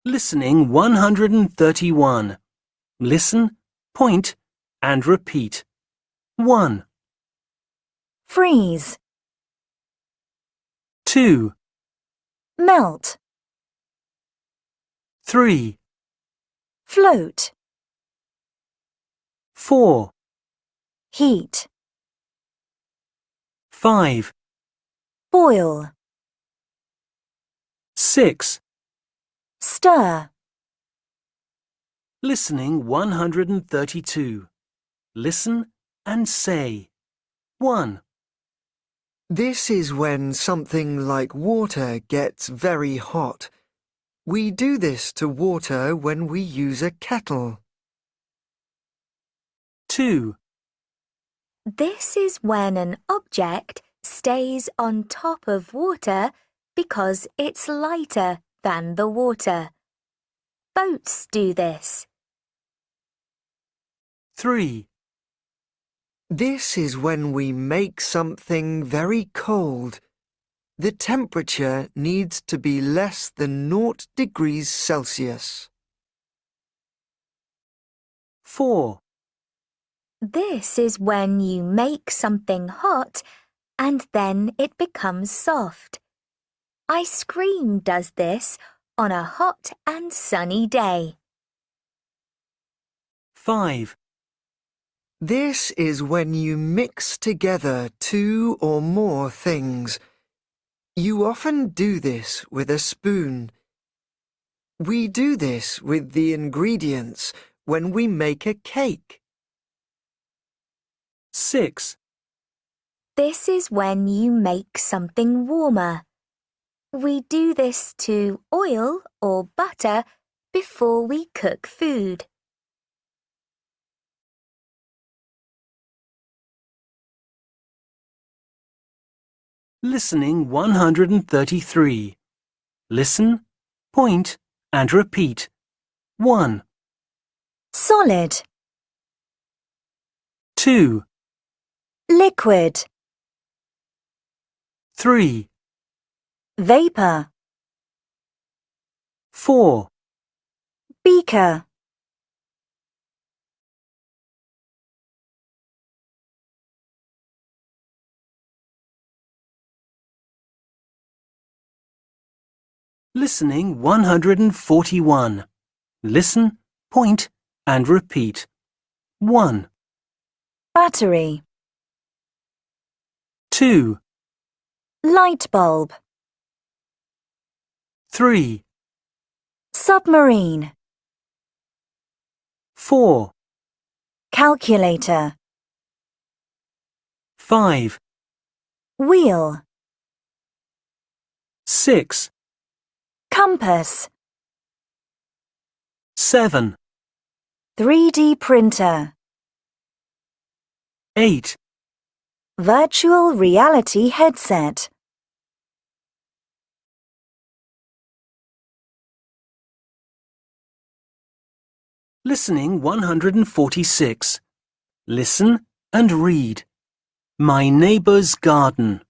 Listening 131. Listen, point, and repeat. 1, freeze, 2, melt, 3, float, 4, heat, 5, boil, 6. stir, Listening 132. Listen and say. 1, This is when something like water gets very hot. We do this to water when we use a kettle. 2, This is when an object stays on top of water because it's lighter than the water. Boats do this. 3, This is when we make something very cold. The temperature needs to be less than 0 degrees Celsius. 4, This is when you make something hot and then it becomes soft. Ice cream does this on a hot and sunny day. 5, This is when you mix together 2 or more things. You often do this with a spoon. We do this with the ingredients when we make a cake. 6, This is when you make something warmer. We do this to oil or butter before we cook food. Listening 133. Listen, point, and repeat. 1, Solid, 2, liquid, 3, vapor, 4, beaker, Listening 141. Listen, point, and repeat. 1, battery, 2, light bulb, 3, submarine, 4, calculator, 5, wheel, 6, compass, 7, 3D printer, 8, virtual reality headset. Listening 146. Listen and read. My neighbor's garden.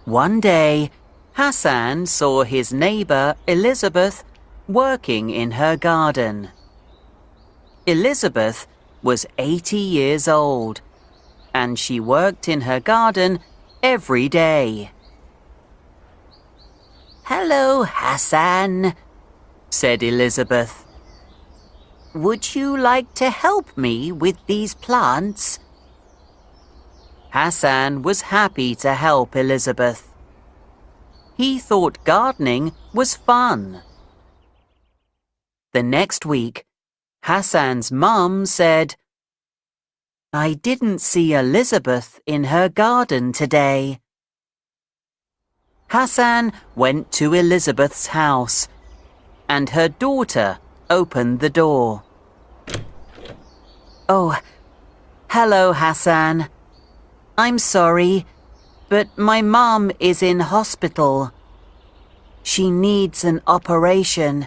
One day, Hassan saw his neighbor Elizabeth working in her garden. Elizabeth was 80 years old, and she worked in her garden every day. "Hello, Hassan," said Elizabeth. "Would you like to help me with these plants?" Hassan was happy to help Elizabeth. He thought gardening was fun. The next week, Hassan's mum said, "I didn't see Elizabeth in her garden today." Hassan went to Elizabeth's house, and her daughter opened the door. "Oh, hello, Hassan. I'm sorry, but my mum is in hospital. She needs an operation,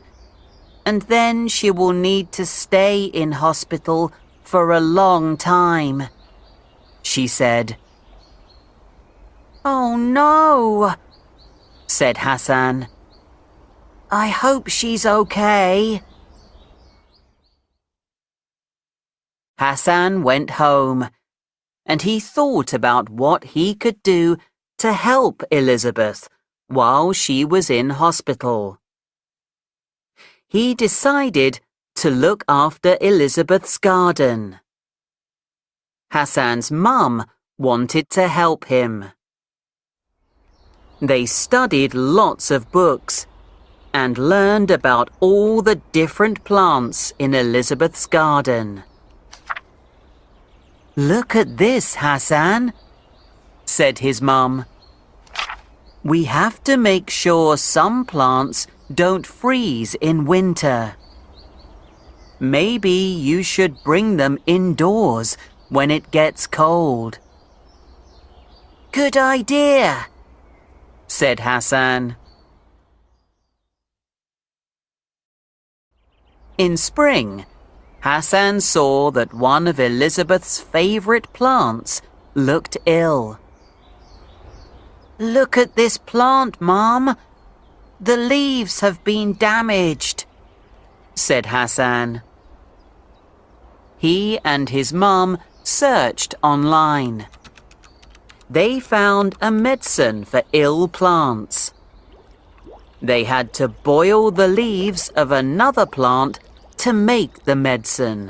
and then she will need to stay in hospital for a long time," she said. "Oh no," said Hassan. "I hope she's okay." Hassan went home, and he thought about what he could do to help Elizabeth while she was in hospital. He decided to look after Elizabeth's garden. Hassan's mum wanted to help him. They studied lots of books and learned about all the different plants in Elizabeth's garden. "Look at this, Hassan," said his mum. "We have to make sure some plants don't freeze in winter. Maybe you should bring them indoors when it gets cold." "Good idea," said Hassan. In spring, Hassan saw that one of Elizabeth's favorite plants looked ill. "Look at this plant, Mom. The leaves have been damaged," said Hassan. He and his mum searched online. They found a medicine for ill plants. They had to boil the leaves of another plant to make the medicine.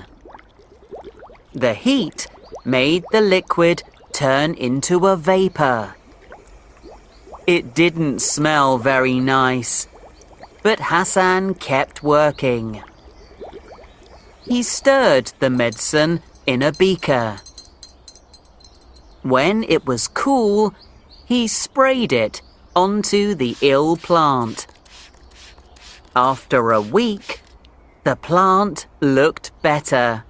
The heat made the liquid turn into a vapor. It didn't smell very nice, but Hassan kept working. He stirred the medicine in a beaker. When it was cool, he sprayed it onto the ill plant. After a week, the plant looked better.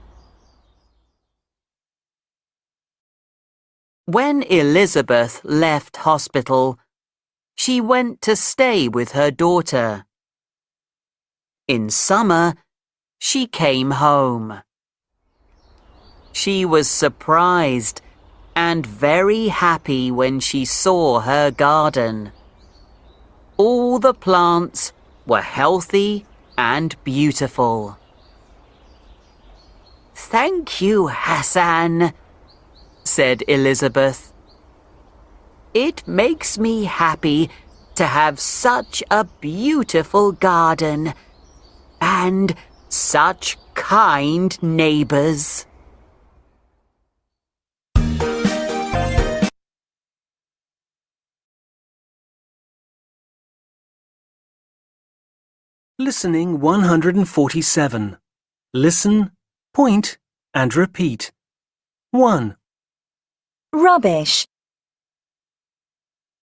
When Elizabeth left hospital, she went to stay with her daughter. In summer, she came home. She was surprised and very happy when she saw her garden. All the plants were healthy and beautiful. "Thank you, Hassan," said Elizabeth. "It makes me happy to have such a beautiful garden and such kind neighbors." Listening 147. Listen, point, and repeat. 1, Rubbish.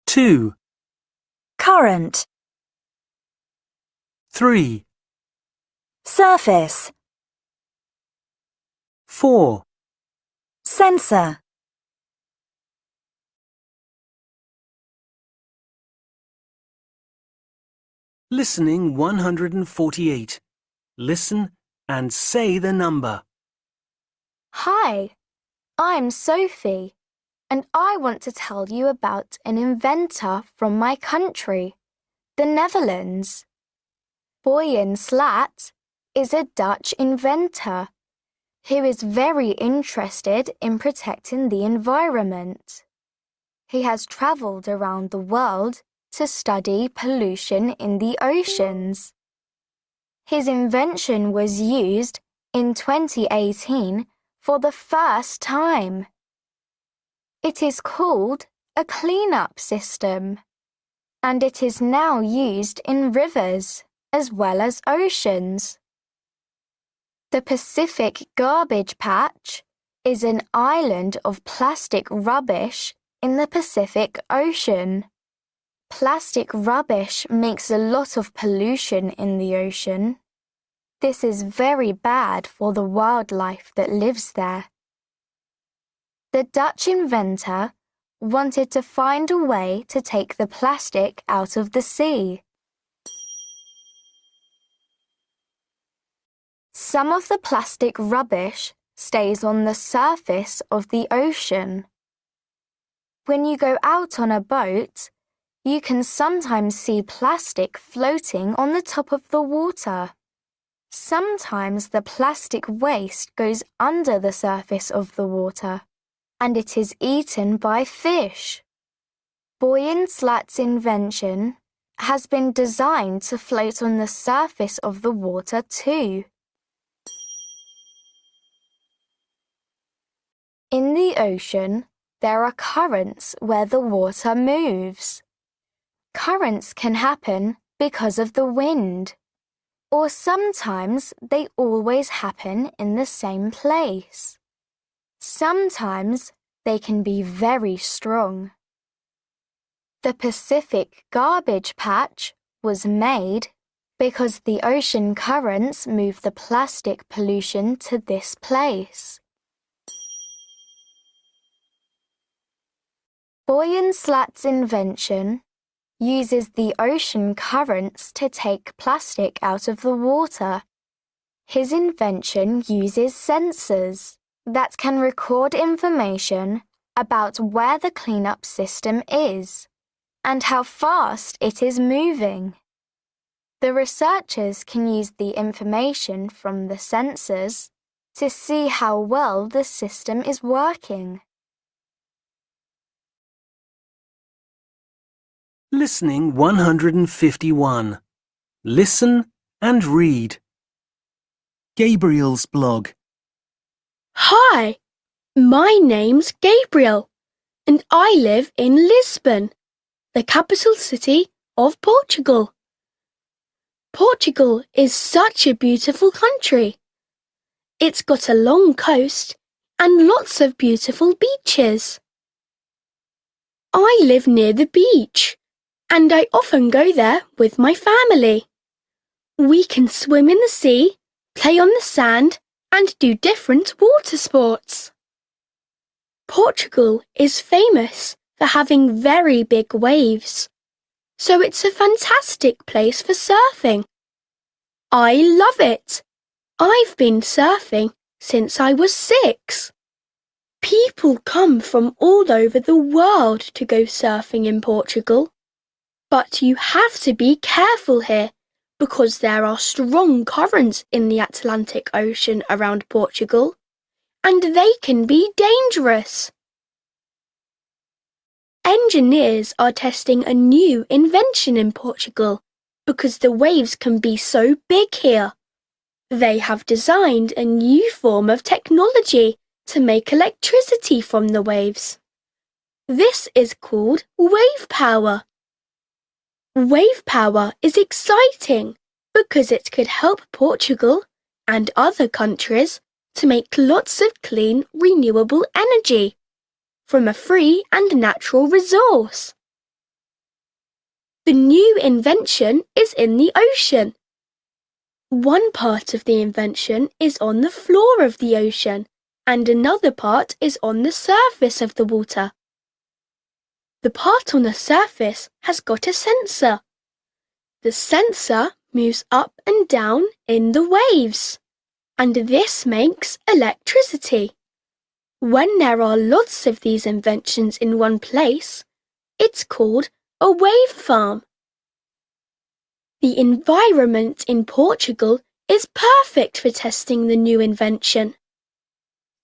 2, Current. 3, Surface. 4, Sensor. Listening 148. Listen and say the number. Hi, I'm Sophie, and I want to tell you about an inventor from my country, the Netherlands. Boyan Slat is a Dutch inventor who is very interested in protecting the environment. He has travelled around the world to study pollution in the oceans. His invention was used in 2018 for the first time. It is called a clean-up system, and it is now used in rivers as well as oceans. The Pacific Garbage Patch is an island of plastic rubbish in the Pacific Ocean. Plastic rubbish makes a lot of pollution in the ocean. This is very bad for the wildlife that lives there. The Dutch inventor wanted to find a way to take the plastic out of the sea. Some of the plastic rubbish stays on the surface of the ocean. When you go out on a boat, you can sometimes see plastic floating on the top of the water. Sometimes the plastic waste goes under the surface of the water, and it is eaten by fish. Boy in Slat's invention has been designed to float on the surface of the water too. In the ocean, there are currents where the water moves. Currents can happen because of the wind, or sometimes they always happen in the same place. Sometimes they can be very strong. The Pacific Garbage Patch was made because the ocean currents move the plastic pollution to this place. Boy in Slat's invention uses the ocean currents to take plastic out of the water. His invention uses sensors that can record information about where the cleanup system is and how fast it is moving. The researchers can use the information from the sensors to see how well the system is working. Listening 151. Listen and read. Gabriel's blog. Hi, my name's Gabriel, and I live in Lisbon, the capital city of Portugal. Portugal is such a beautiful country. It's got a long coast and lots of beautiful beaches. I live near the beach, and I often go there with my family. We can swim in the sea, play on the sand, and do different water sports. Portugal is famous for having very big waves, so it's a fantastic place for surfing. I love it. I've been surfing since I was 6. People come from all over the world to go surfing in Portugal. But you have to be careful here because there are strong currents in the Atlantic Ocean around Portugal, and they can be dangerous. Engineers are testing a new invention in Portugal because the waves can be so big here. They have designed a new form of technology to make electricity from the waves. This is called wave power. Wave power is exciting because it could help Portugal and other countries to make lots of clean, renewable energy from a free and natural resource. The new invention is in the ocean. One part of the invention is on the floor of the ocean, and another part is on the surface of the water. The part on the surface has got a sensor. The sensor moves up and down in the waves, and this makes electricity. When there are lots of these inventions in one place, it's called a wave farm. The environment in Portugal is perfect for testing the new invention.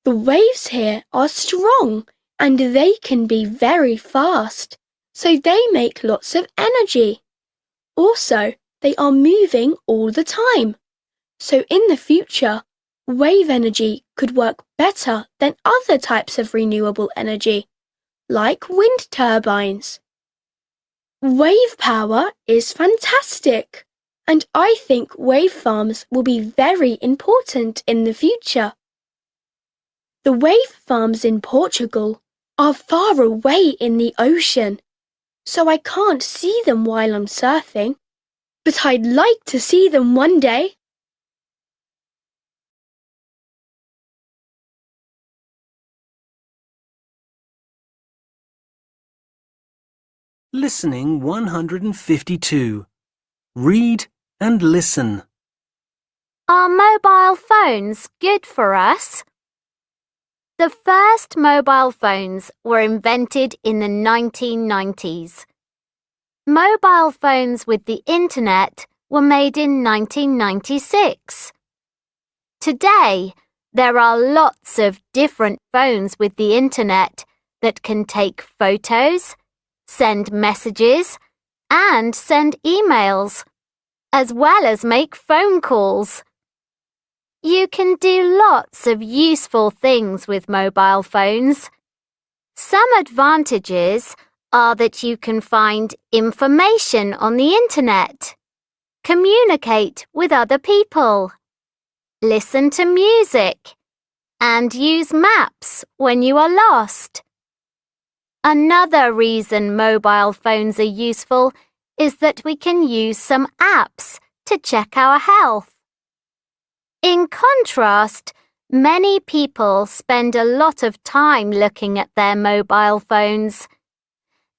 The waves here are strong and they can be very fast, so they make lots of energy. Also, they are moving all the time, so in the future, wave energy could work better than other types of renewable energy, like wind turbines. Wave power is fantastic, and I think wave farms will be very important in the future. The wave farms in Portugal are far away in the ocean, so I can't see them while I'm surfing, but I'd like to see them one day. Listening 152. Read and listen. Are mobile phones good for us? The first mobile phones were invented in the 1990s. Mobile phones with the internet were made in 1996. Today, there are lots of different phones with the internet that can take photos, send messages, and send emails, as well as make phone calls. You can do lots of useful things with mobile phones. Some advantages are that you can find information on the internet, communicate with other people, listen to music, and use maps when you are lost. Another reason mobile phones are useful is that we can use some apps to check our health. In contrast, many people spend a lot of time looking at their mobile phones.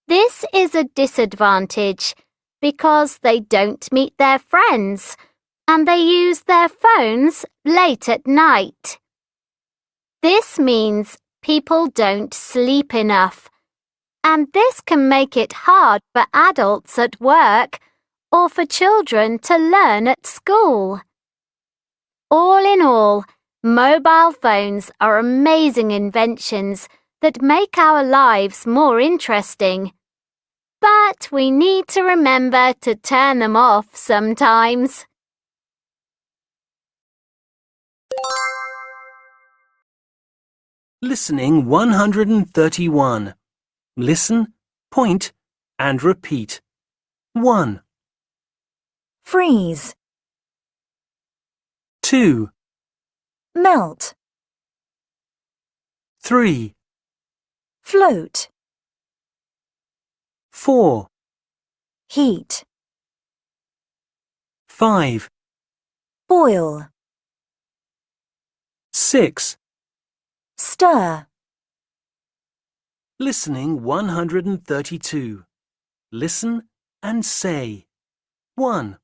This is a disadvantage because they don't meet their friends and they use their phones late at night. This means people don't sleep enough, and this can make it hard for adults at work or for children to learn at school. All in all, mobile phones are amazing inventions that make our lives more interesting. But we need to remember to turn them off sometimes. Listening 131. Listen, point, and repeat. 1, Freeze. 2, Melt. 3, Float. 4, Heat. 5, Boil. 6. Stir. Listening 132. Listen and say. 1,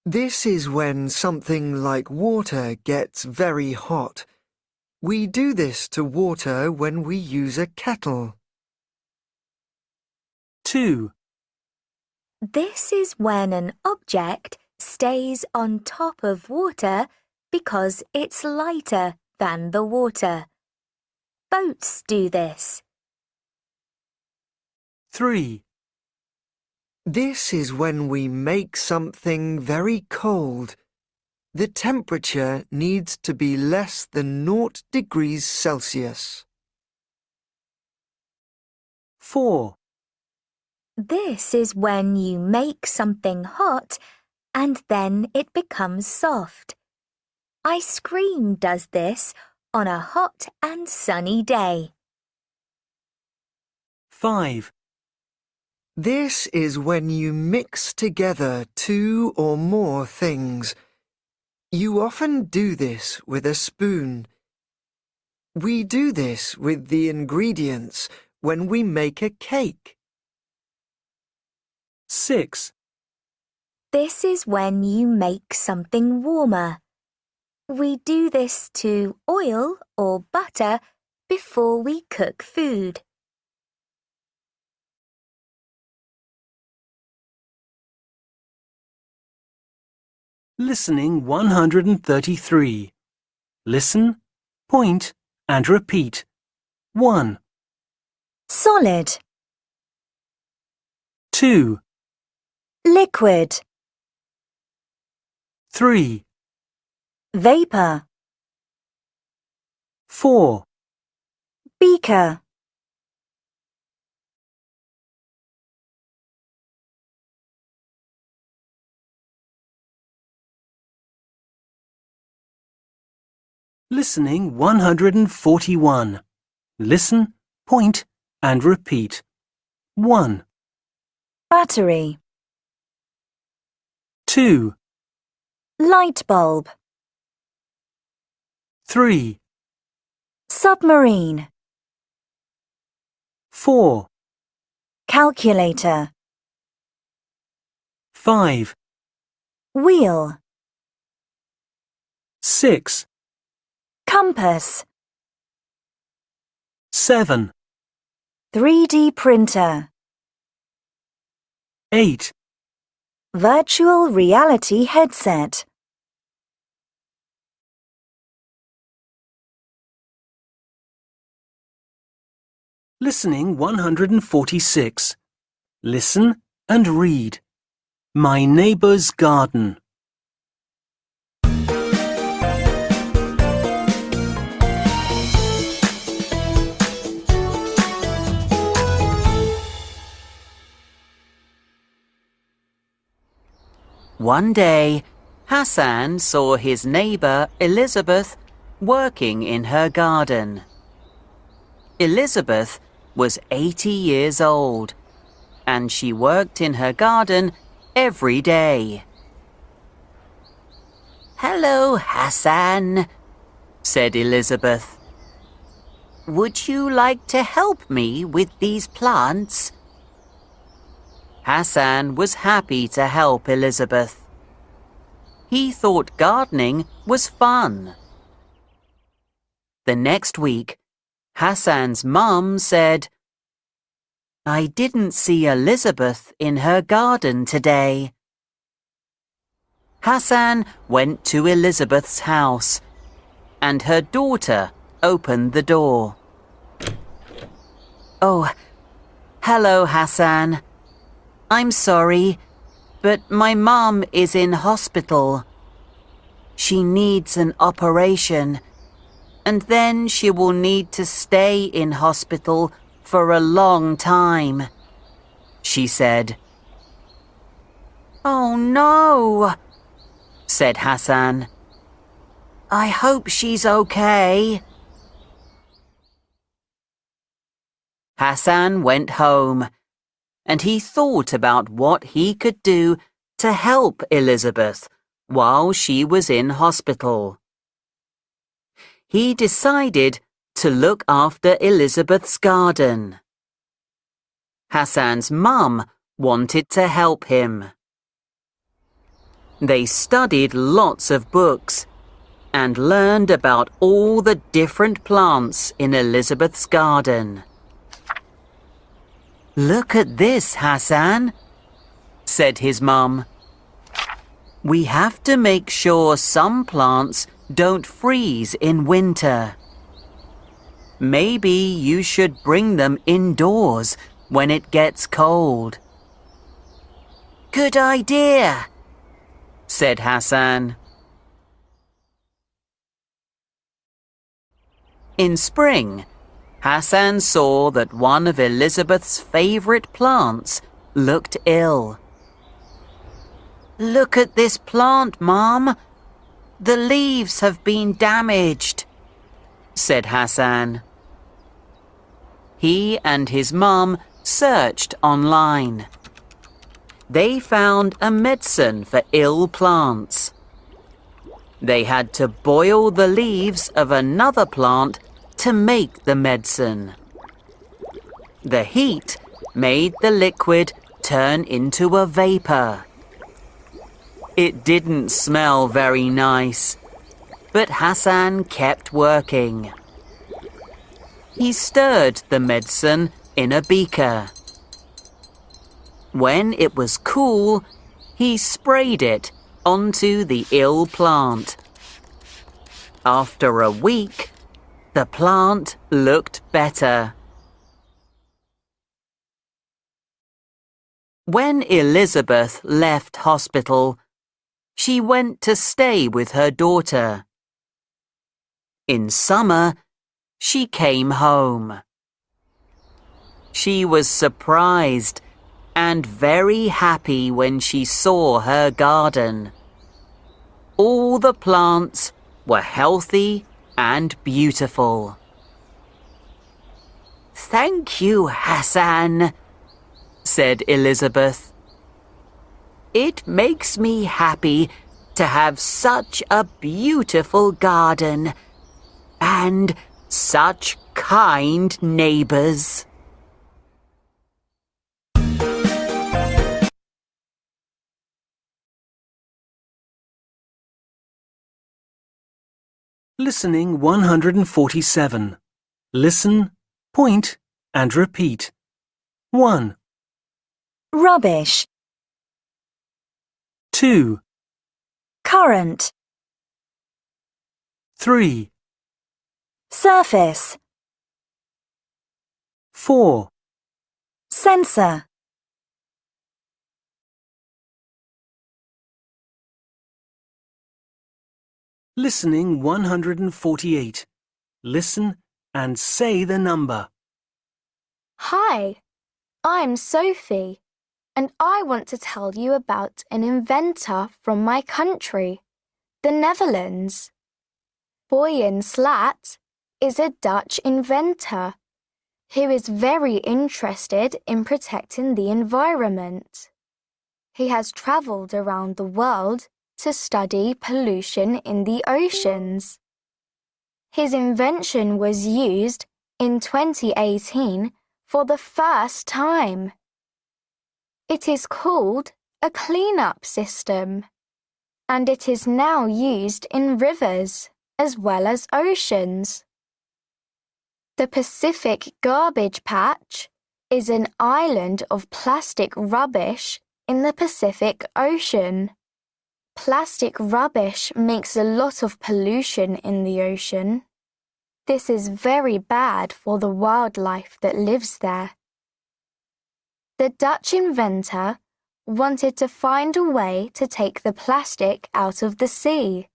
This is when something like water gets very hot. We do this to water when we use a kettle. 2, This is when an object stays on top of water because it's lighter than the water. Boats do this. 3, This is when we make something very cold. The temperature needs to be less than 0 degrees Celsius. 4, This is when you make something hot and then it becomes soft. Ice cream does this on a hot and sunny day. 5, This is when you mix together 2 or more things. You often do this with a spoon. We do this with the ingredients when we make a cake. 6, This is when you make something warmer. We do this to oil or butter before we cook food. Listening 133. Listen, point, and repeat. 1, Solid. 2, Liquid. 3, Vapor. 4, Beaker. Listening 141. Listen, point, and repeat. 1, Battery. 2, Light bulb. 3, Submarine. 4, Calculator. 5, Wheel. 6, compass, 7, 3D printer, 8, virtual reality headset. Listening 146. Listen and read. My neighbour's garden. One day, Hassan saw his neighbour Elizabeth working in her garden. Elizabeth was 80 years old, and she worked in her garden every day. "Hello, Hassan," said Elizabeth. "Would you like to help me with these plants?" Hassan was happy to help Elizabeth. He thought gardening was fun. The next week, Hassan's mum said, "I didn't see Elizabeth in her garden today." Hassan went to Elizabeth's house, and her daughter opened the door. "Oh, hello, Hassan. I'm sorry, but my mum is in hospital. She needs an operation, and then she will need to stay in hospital for a long time," she said. "Oh no," said Hassan. "I hope she's okay." Hassan went home, and he thought about what he could do to help Elizabeth while she was in hospital. He decided to look after Elizabeth's garden. Hassan's mum wanted to help him. They studied lots of books and learned about all the different plants in Elizabeth's garden. "Look at this, Hassan," said his mum. "We have to make sure some plants don't freeze in winter. Maybe you should bring them indoors when it gets cold." "Good idea," said Hassan. In spring, Hassan saw that one of Elizabeth's favourite plants looked ill. "Look at this plant, Mom. The leaves have been damaged," said Hassan. He and his mum searched online. They found a medicine for ill plants. They had to boil the leaves of another plant to make the medicine. The heat made the liquid turn into a vapor. It didn't smell very nice, but Hassan kept working. He stirred the medicine in a beaker. When it was cool, he sprayed it onto the ill plant. After a week, the plant looked better. When Elizabeth left hospital, she went to stay with her daughter. In summer, she came home. She was surprised and very happy when she saw her garden. All the plants were healthy and beautiful. "Thank you, Hassan," said Elizabeth. "It makes me happy to have such a beautiful garden and such kind neighbours." Listening 147. Listen, point, and repeat. 1, Rubbish. 2, Current. 3, Surface. 4, Sensor. Listening 148. Listen and say the number. Hi, I'm Sophie, and I want to tell you about an inventor from my country, the Netherlands. Boyan Slat is a Dutch inventor who is very interested in protecting the environment. He has travelled around the world to study pollution in the oceans. His invention was used in 2018 for the first time. It is called a clean-up system, and it is now used in rivers as well as oceans. The Pacific Garbage Patch is an island of plastic rubbish in the Pacific Ocean. Plastic rubbish makes a lot of pollution in the ocean. This is very bad for the wildlife that lives there. The Dutch inventor wanted to find a way to take the plastic out of the sea.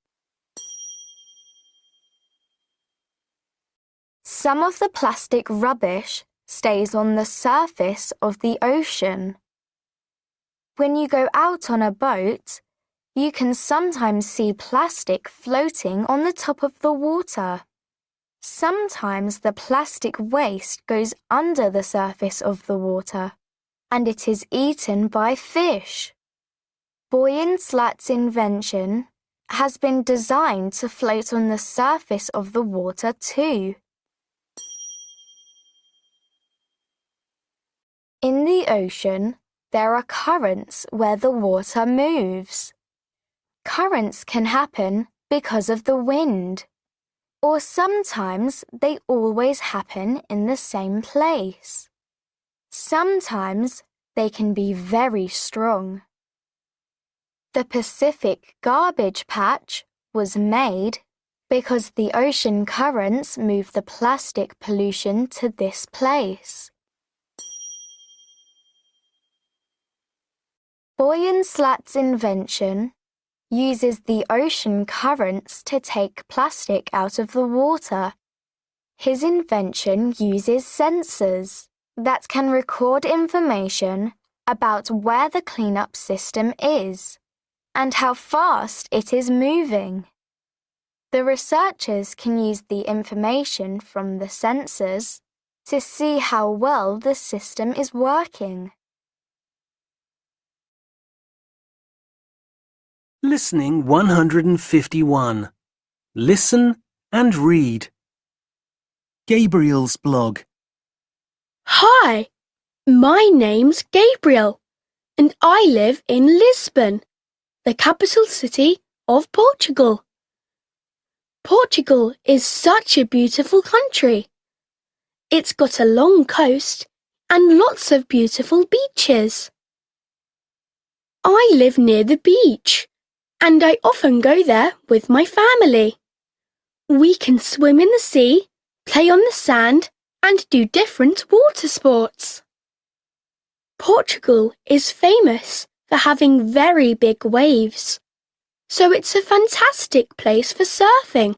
Some of the plastic rubbish stays on the surface of the ocean. When you go out on a boat, you can sometimes see plastic floating on the top of the water. Sometimes the plastic waste goes under the surface of the water, and it is eaten by fish. Boyan Slat's invention has been designed to float on the surface of the water too. In the ocean, there are currents where the water moves. Currents can happen because of the wind, or sometimes they always happen in the same place. Sometimes they can be very strong. The Pacific Garbage Patch was made because the ocean currents move the plastic pollution to this place. Boyan Slat's invention uses the ocean currents to take plastic out of the water. His invention uses sensors that can record information about where the cleanup system is and how fast it is moving. The researchers can use the information from the sensors to see how well the system is working. Listening 151. Listen and read. Gabriel's blog. Hi, my name's Gabriel, and I live in Lisbon, the capital city of Portugal. Portugal is such a beautiful country. It's got a long coast and lots of beautiful beaches. I live near the beach, and I often go there with my family. We can swim in the sea, play on the sand, and do different water sports. Portugal is famous for having very big waves, so it's a fantastic place for surfing.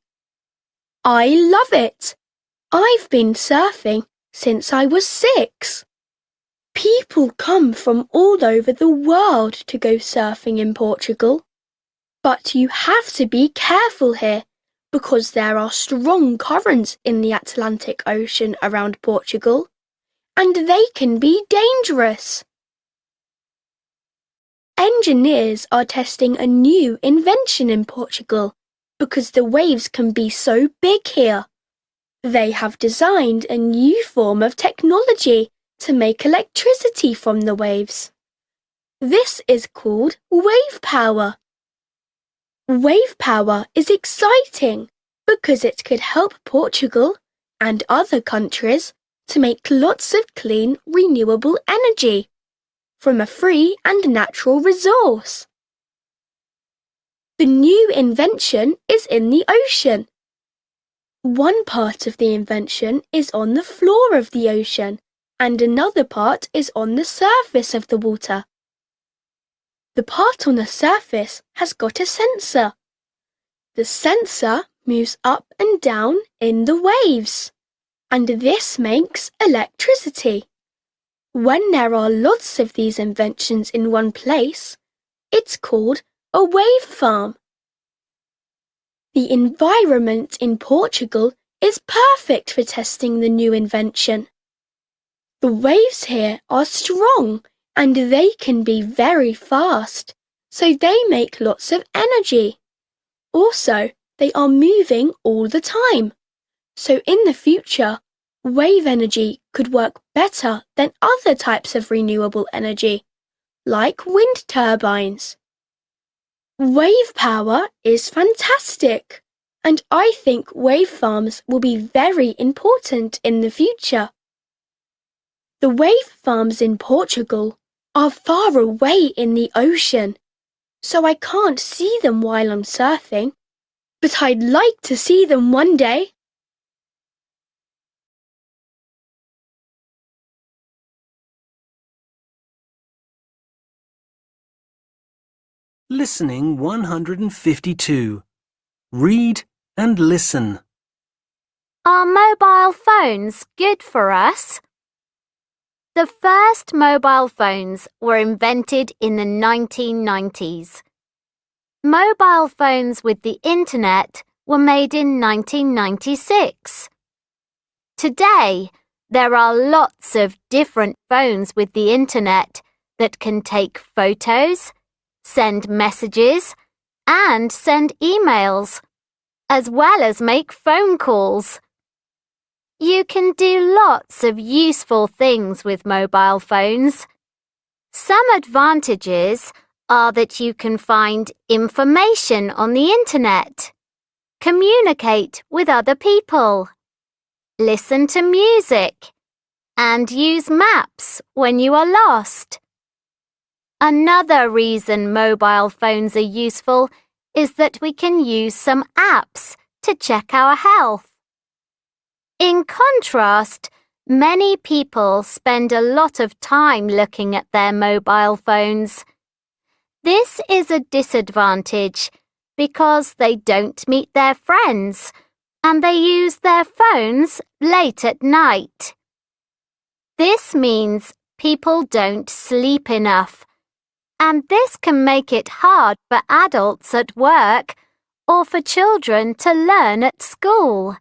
I love it. I've been surfing since I was 6. People come from all over the world to go surfing in Portugal. But you have to be careful here because there are strong currents in the Atlantic Ocean around Portugal, and they can be dangerous. Engineers are testing a new invention in Portugal because the waves can be so big here. They have designed a new form of technology to make electricity from the waves. This is called wave power. Wave power is exciting because it could help Portugal and other countries to make lots of clean, renewable energy from a free and natural resource. The new invention is in the ocean. One part of the invention is on the floor of the ocean, and another part is on the surface of the water. The part on the surface has got a sensor. The sensor moves up and down in the waves, and this makes electricity. When there are lots of these inventions in one place, it's called a wave farm. The environment in Portugal is perfect for testing the new invention. The waves here are strong and they can be very fast, so they make lots of energy. Also, they are moving all the time, so in the future, wave energy could work better than other types of renewable energy, like wind turbines. Wave power is fantastic, and I think wave farms will be very important in the future. The wave farms in Portugal are far away in the ocean, so I can't see them while I'm surfing, but I'd like to see them one day. Listening 152. Read and listen. Are mobile phones good for us? The first mobile phones were invented in the 1990s. Mobile phones with the internet were made in 1996. Today, there are lots of different phones with the internet that can take photos, send messages, and send emails, as well as make phone calls. You can do lots of useful things with mobile phones. Some advantages are that you can find information on the internet, communicate with other people, listen to music, and use maps when you are lost. Another reason mobile phones are useful is that we can use some apps to check our health. In contrast, many people spend a lot of time looking at their mobile phones. This is a disadvantage because they don't meet their friends and they use their phones late at night. This means people don't sleep enough, and this can make it hard for adults at work or for children to learn at school.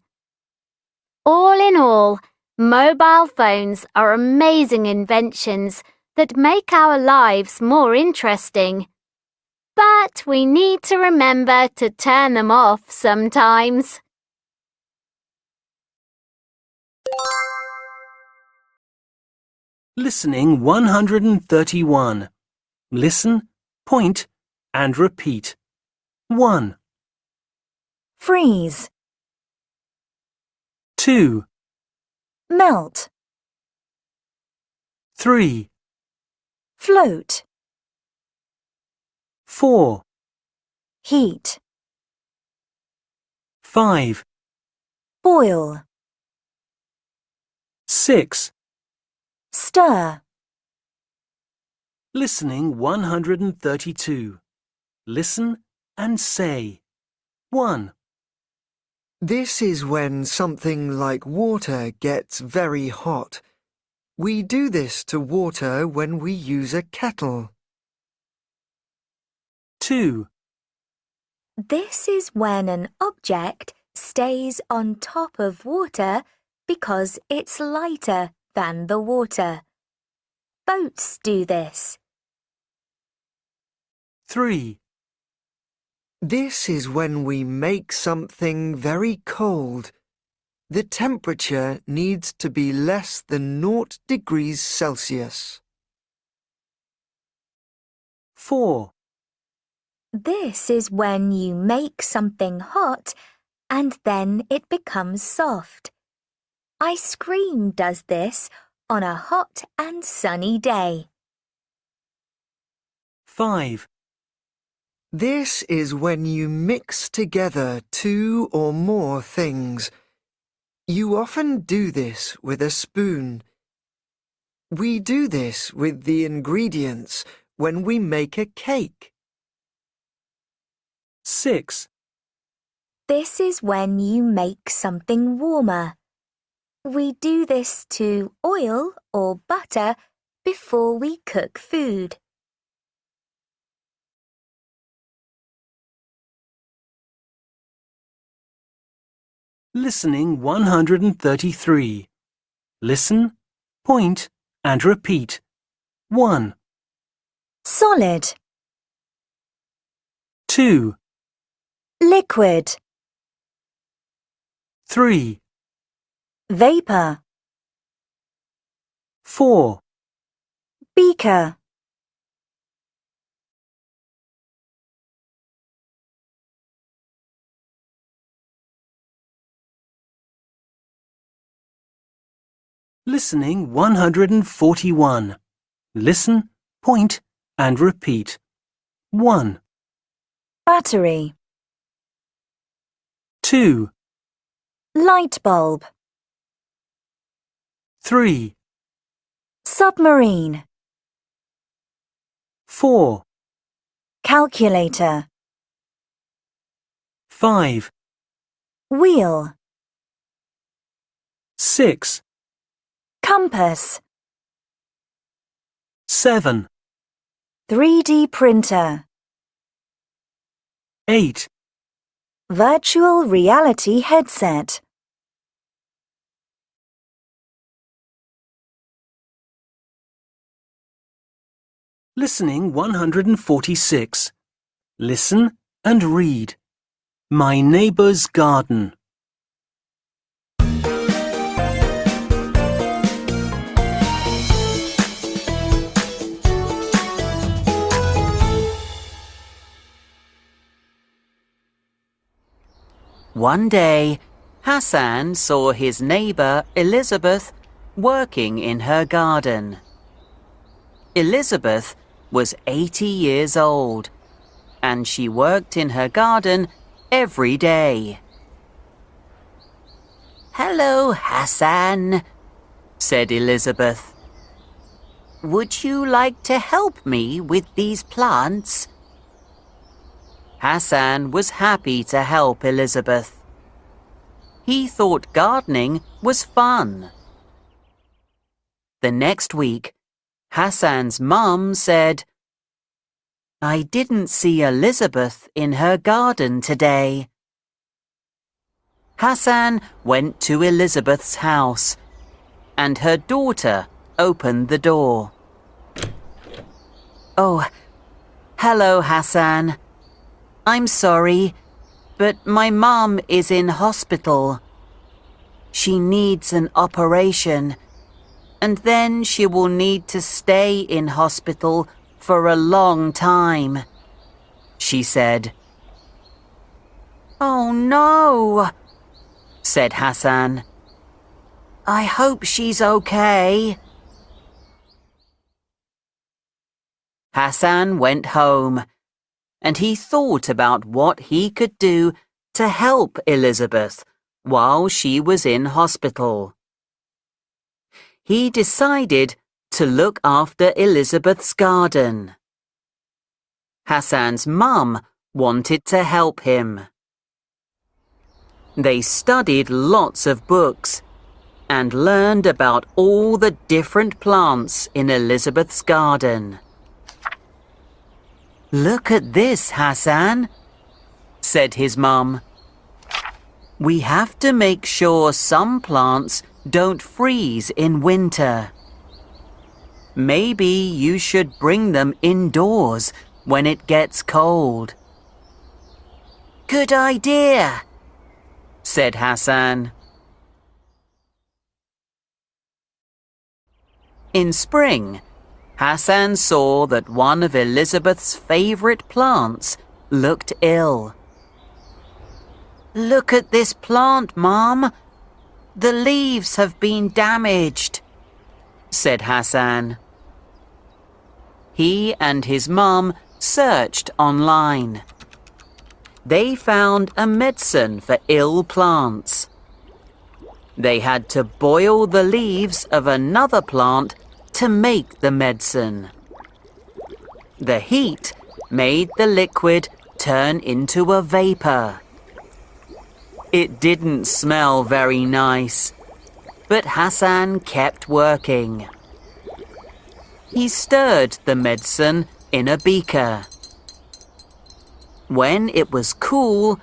All in all, mobile phones are amazing inventions that make our lives more interesting. But we need to remember to turn them off sometimes. Listening 131. Listen, point, and repeat. 1, Freeze, 2, melt, 3, float, 4, heat, 5, boil, 6. stir, Listening 132. Listen and say. 1, This is when something like water gets very hot. We do this to water when we use a kettle. 2, This is when an object stays on top of water because it's lighter than the water. Boats do this. 3, This is when we make something very cold. The temperature needs to be less than 0 degrees Celsius. 4, This is when you make something hot and then it becomes soft. Ice cream does this on a hot and sunny day. 5. This is when you mix together two or more things. You often do this with a spoon. We do this with the ingredients when we make a cake. 6. This is when you make something warmer. We do this to oil or butter before we cook food. Listening 133. Listen, point, and repeat. 1, Solid, 2, liquid, 3, vapor, 4, beaker, Listening 141. Listen, point, and repeat. 1, battery, 2, light bulb, 3, submarine, 4, calculator, 5, wheel, 6, compass, 7, 3D printer, 8, virtual reality headset. Listening 146. Listen and read. My neighbor's garden. One day, Hassan saw his neighbor Elizabeth working in her garden. Elizabeth was 80 years old, and she worked in her garden every day. "Hello, Hassan," said Elizabeth. "Would you like to help me with these plants?" Hassan was happy to help Elizabeth. He thought gardening was fun. The next week, Hassan's mum said, "I didn't see Elizabeth in her garden today." Hassan went to Elizabeth's house, and her daughter opened the door. "Oh, hello, Hassan. I'm sorry, but my mum is in hospital. She needs an operation, and then she will need to stay in hospital for a long time," she said. "Oh no," said Hassan. "I hope she's okay." Hassan went home, and he thought about what he could do to help Elizabeth while she was in hospital. He decided to look after Elizabeth's garden. Hassan's mum wanted to help him. They studied lots of books and learned about all the different plants in Elizabeth's garden. "Look at this, Hassan," said his mum. "We have to make sure some plants don't freeze in winter. Maybe you should bring them indoors when it gets cold." "Good idea," said Hassan. In spring, Hassan saw that one of Elizabeth's favorite plants looked ill. Look at this plant, Mom. The leaves have been damaged, said Hassan. He and his mum searched online. They found a medicine for ill plants. They had to boil the leaves of another plant to make the medicine. The heat made the liquid turn into a vapor. It didn't smell very nice, but Hassan kept working. He stirred the medicine in a beaker. When it was cool,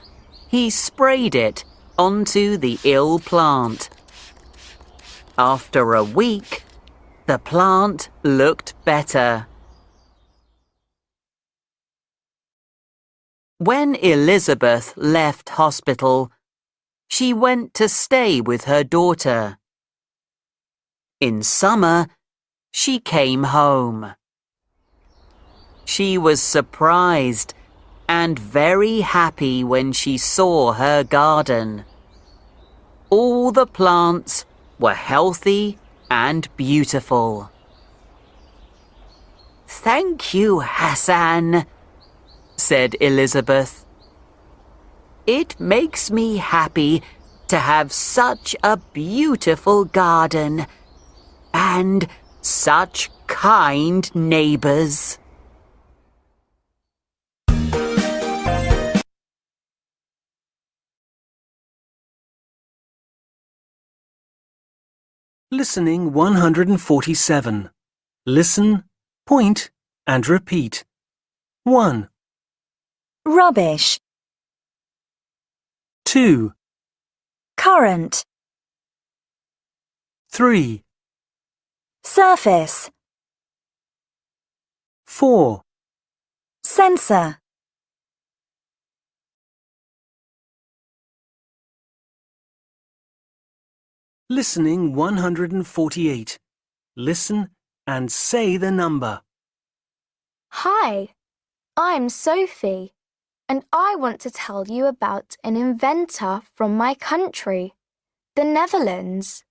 he sprayed it onto the ill plant. After a week, the plant looked better. When Elizabeth left hospital, she went to stay with her daughter. In summer, she came home. She was surprised and very happy when she saw her garden. All the plants were healthy and beautiful. "Thank you, Hassan," said Elizabeth. "It makes me happy to have such a beautiful garden and such kind neighbors." Listening 147. Listen, point, and repeat. 1, Rubbish. 2, Current. 3, Surface. 4, Sensor. Listening 148. Listen and say the number. Hi, I'm Sophie, and I want to tell you about an inventor from my country, the Netherlands.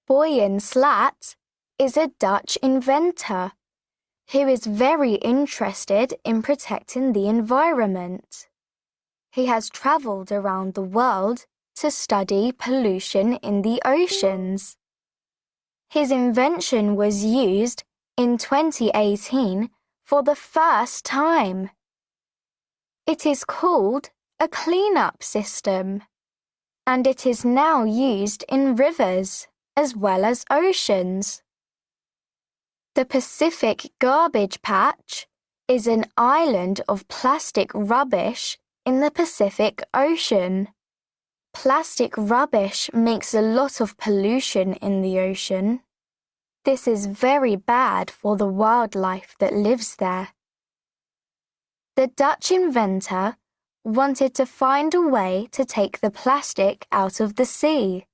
Boyan Slat is a Dutch inventor who is very interested in protecting the environment. He has travelled around the world to study pollution in the oceans. His invention was used in 2018 for the first time. It is called a clean-up system, and it is now used in rivers as well as oceans. The Pacific Garbage Patch is an island of plastic rubbish in the Pacific Ocean. Plastic rubbish makes a lot of pollution in the ocean. This is very bad for the wildlife that lives there. The Dutch inventor wanted to find a way to take the plastic out of the sea.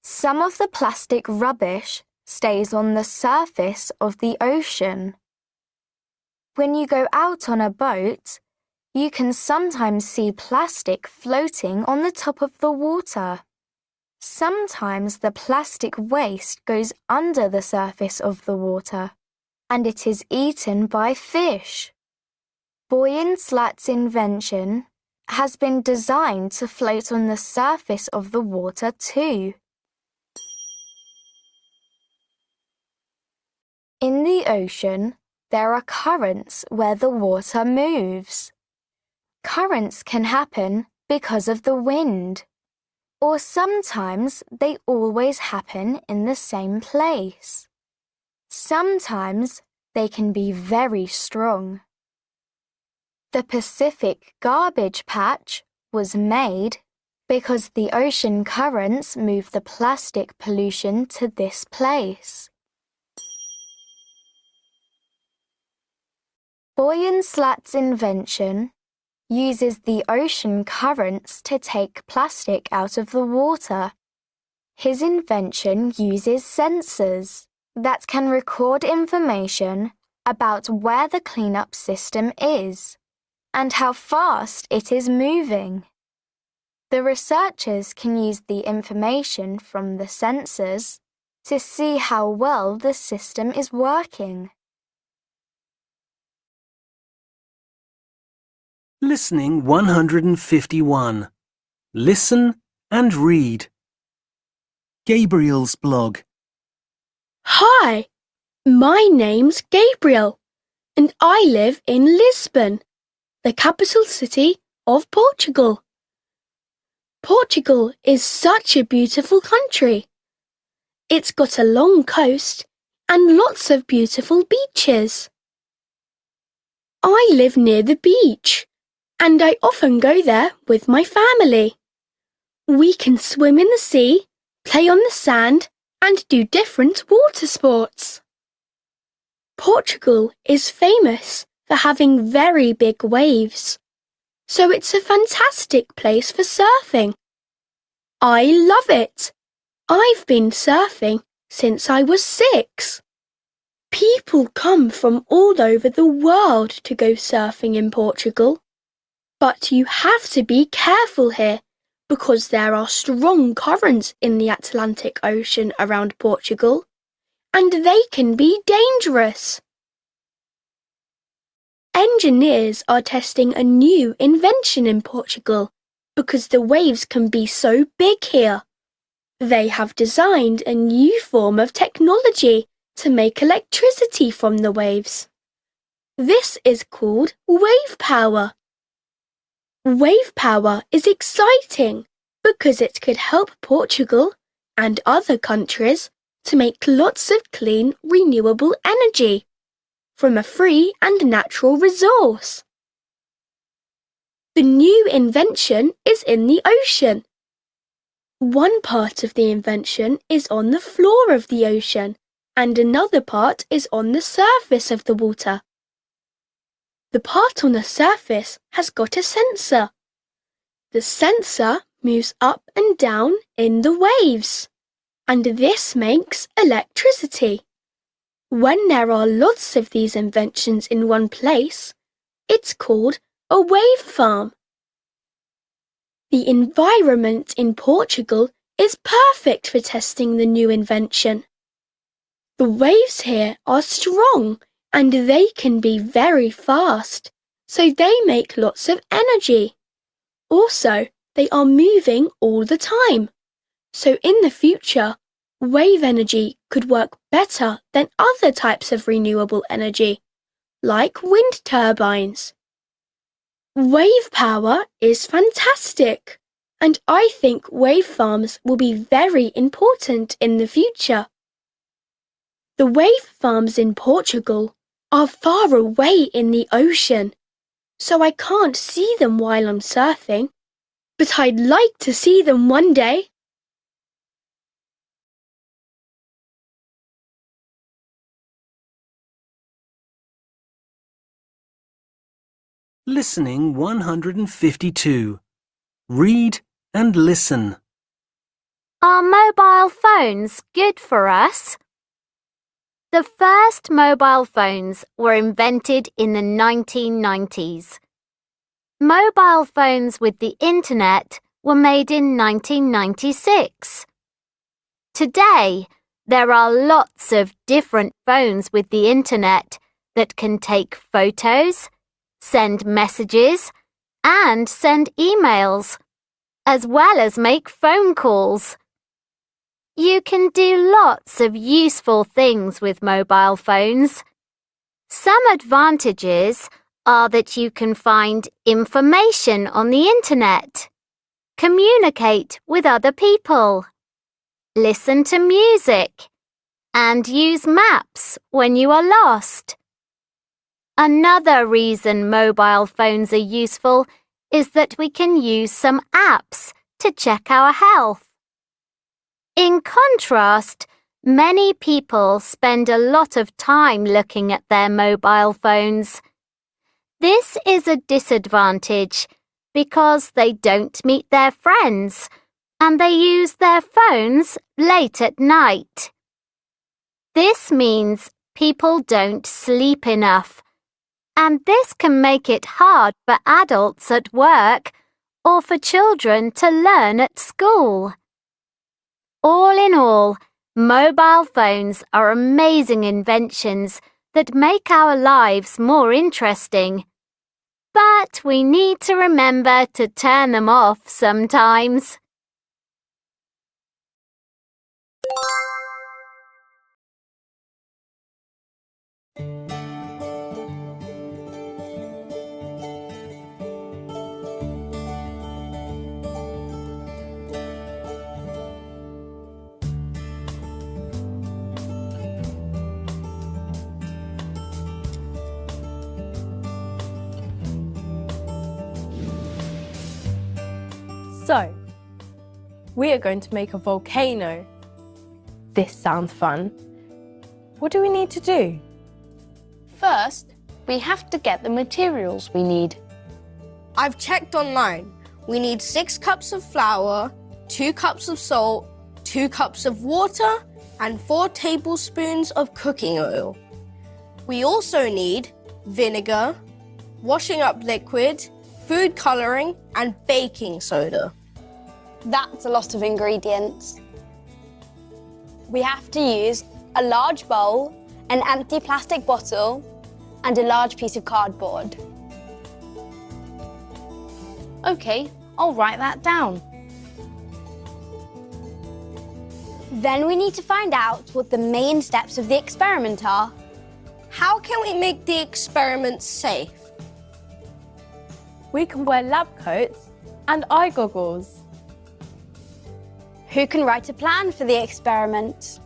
Some of the plastic rubbish stays on the surface of the ocean. When you go out on a boat, you can sometimes see plastic floating on the top of the water. Sometimes the plastic waste goes under the surface of the water, and it is eaten by fish. Boyan Slat's invention has been designed to float on the surface of the water too. In the ocean, there are currents where the water moves. Currents can happen because of the wind, or sometimes they always happen in the same place. Sometimes they can be very strong. The Pacific Garbage Patch was made because the ocean currents move the plastic pollution to this place. Boyan Slat's invention uses the ocean currents to take plastic out of the water. His invention uses sensors that can record information about where the cleanup system is. and how fast it is moving. The researchers can use the information from the sensors to see how well the system is working. Listening 151. Listen and read. Gabriel's blog. Hi, my name's Gabriel, and I live in Lisbon, the capital city of Portugal. Portugal is such a beautiful country. It's got a long coast and lots of beautiful beaches. I live near the beach, and I often go there with my family. We can swim in the sea, play on the sand, and do different water sports. Portugal is famous for having very big waves, so it's a fantastic place for surfing. I love it. I've been surfing since I was 6. People come from all over the world to go surfing in Portugal. But you have to be careful here because there are strong currents in the Atlantic Ocean around Portugal, and they can be dangerous. Engineers are testing a new invention in Portugal because the waves can be so big here. They have designed a new form of technology to make electricity from the waves. This is called wave power. Wave power is exciting because it could help Portugal and other countries to make lots of clean, renewable energy from a free and natural resource. The new invention is in the ocean. One part of the invention is on the floor of the ocean, and another part is on the surface of the water. The part on the surface has got a sensor. The sensor moves up and down in the waves, and this makes electricity. When there are lots of these inventions in one place, it's called a wave farm. The environment in Portugal is perfect for testing the new invention. The waves here are strong and they can be very fast, so they make lots of energy. Also, they are moving all the time, so in the future, wave energy could work better than other types of renewable energy, like wind turbines. Wave power is fantastic, and I think wave farms will be very important in the future. The wave farms in Portugal are far away in the ocean, so I can't see them while I'm surfing, but I'd like to see them one day. Listening 152. Read and listen. Are mobile phones good for us? The first mobile phones were invented in the 1990s. Mobile phones with the internet were made in 1996. Today, there are lots of different phones with the internet that can take photos, send messages, and send emails, as well as make phone calls. You can do lots of useful things with mobile phones. Some advantages are that you can find information on the internet, communicate with other people, listen to music, and use maps when you are lost. Another reason mobile phones are useful is that we can use some apps to check our health. In contrast, many people spend a lot of time looking at their mobile phones. This is a disadvantage because they don't meet their friends and they use their phones late at night. This means people don't sleep enough And this can make it hard for adults at work or for children to learn at school. All in all, mobile phones are amazing inventions that make our lives more interesting. But we need to remember to turn them off sometimes. So, we are going to make a volcano. This sounds fun. What do we need to do? First, we have to get the materials we need. I've checked online. We need 6 cups of flour, 2 cups of salt, 2 cups of water, and 4 tablespoons of cooking oil. We also need vinegar, washing up liquid, food colouring, and baking soda. That's a lot of ingredients. We have to use a large bowl, an empty plastic bottle, and a large piece of cardboard. Okay, I'll write that down. Then we need to find out what the main steps of the experiment are. How can we make the experiment safe? We can wear lab coats and eye goggles. Who can write a plan for the experiment?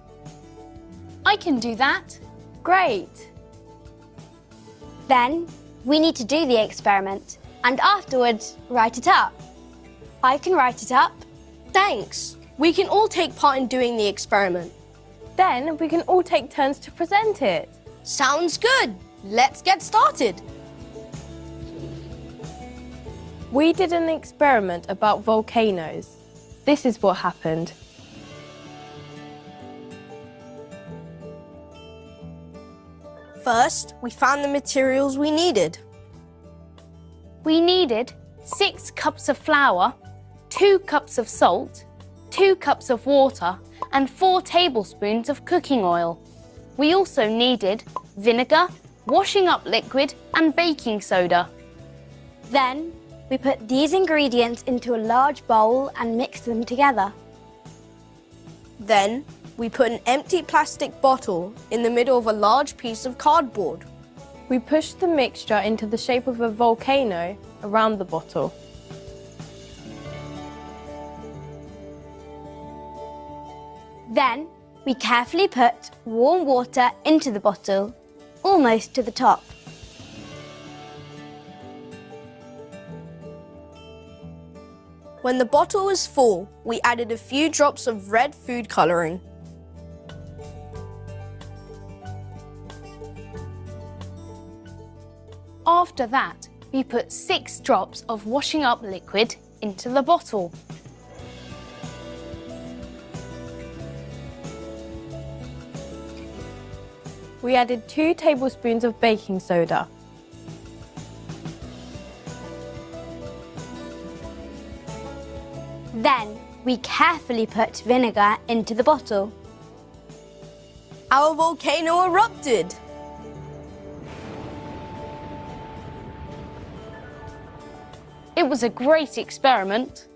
I can do that. Great! Then we need to do the experiment and afterwards write it up. I can write it up. Thanks. We can all take part in doing the experiment. Then we can all take turns to present it. Sounds good. Let's get started. We did an experiment about volcanoes. This is what happened. First, we found the materials we needed. We needed 6 cups of flour, 2 cups of salt, 2 cups of water, and 4 tablespoons of cooking oil. We also needed vinegar, washing up liquid, and baking soda. Then we put these ingredients into a large bowl and mix them together. Then, we put an empty plastic bottle in the middle of a large piece of cardboard. We pushed the mixture into the shape of a volcano around the bottle. Then we carefully put warm water into the bottle, almost to the top. When the bottle was full, we added a few drops of red food colouring. After that, we put 6 drops of washing up liquid into the bottle. We added 2 tablespoons of baking soda. Then we carefully put vinegar into the bottle. Our volcano erupted. It was a great experiment.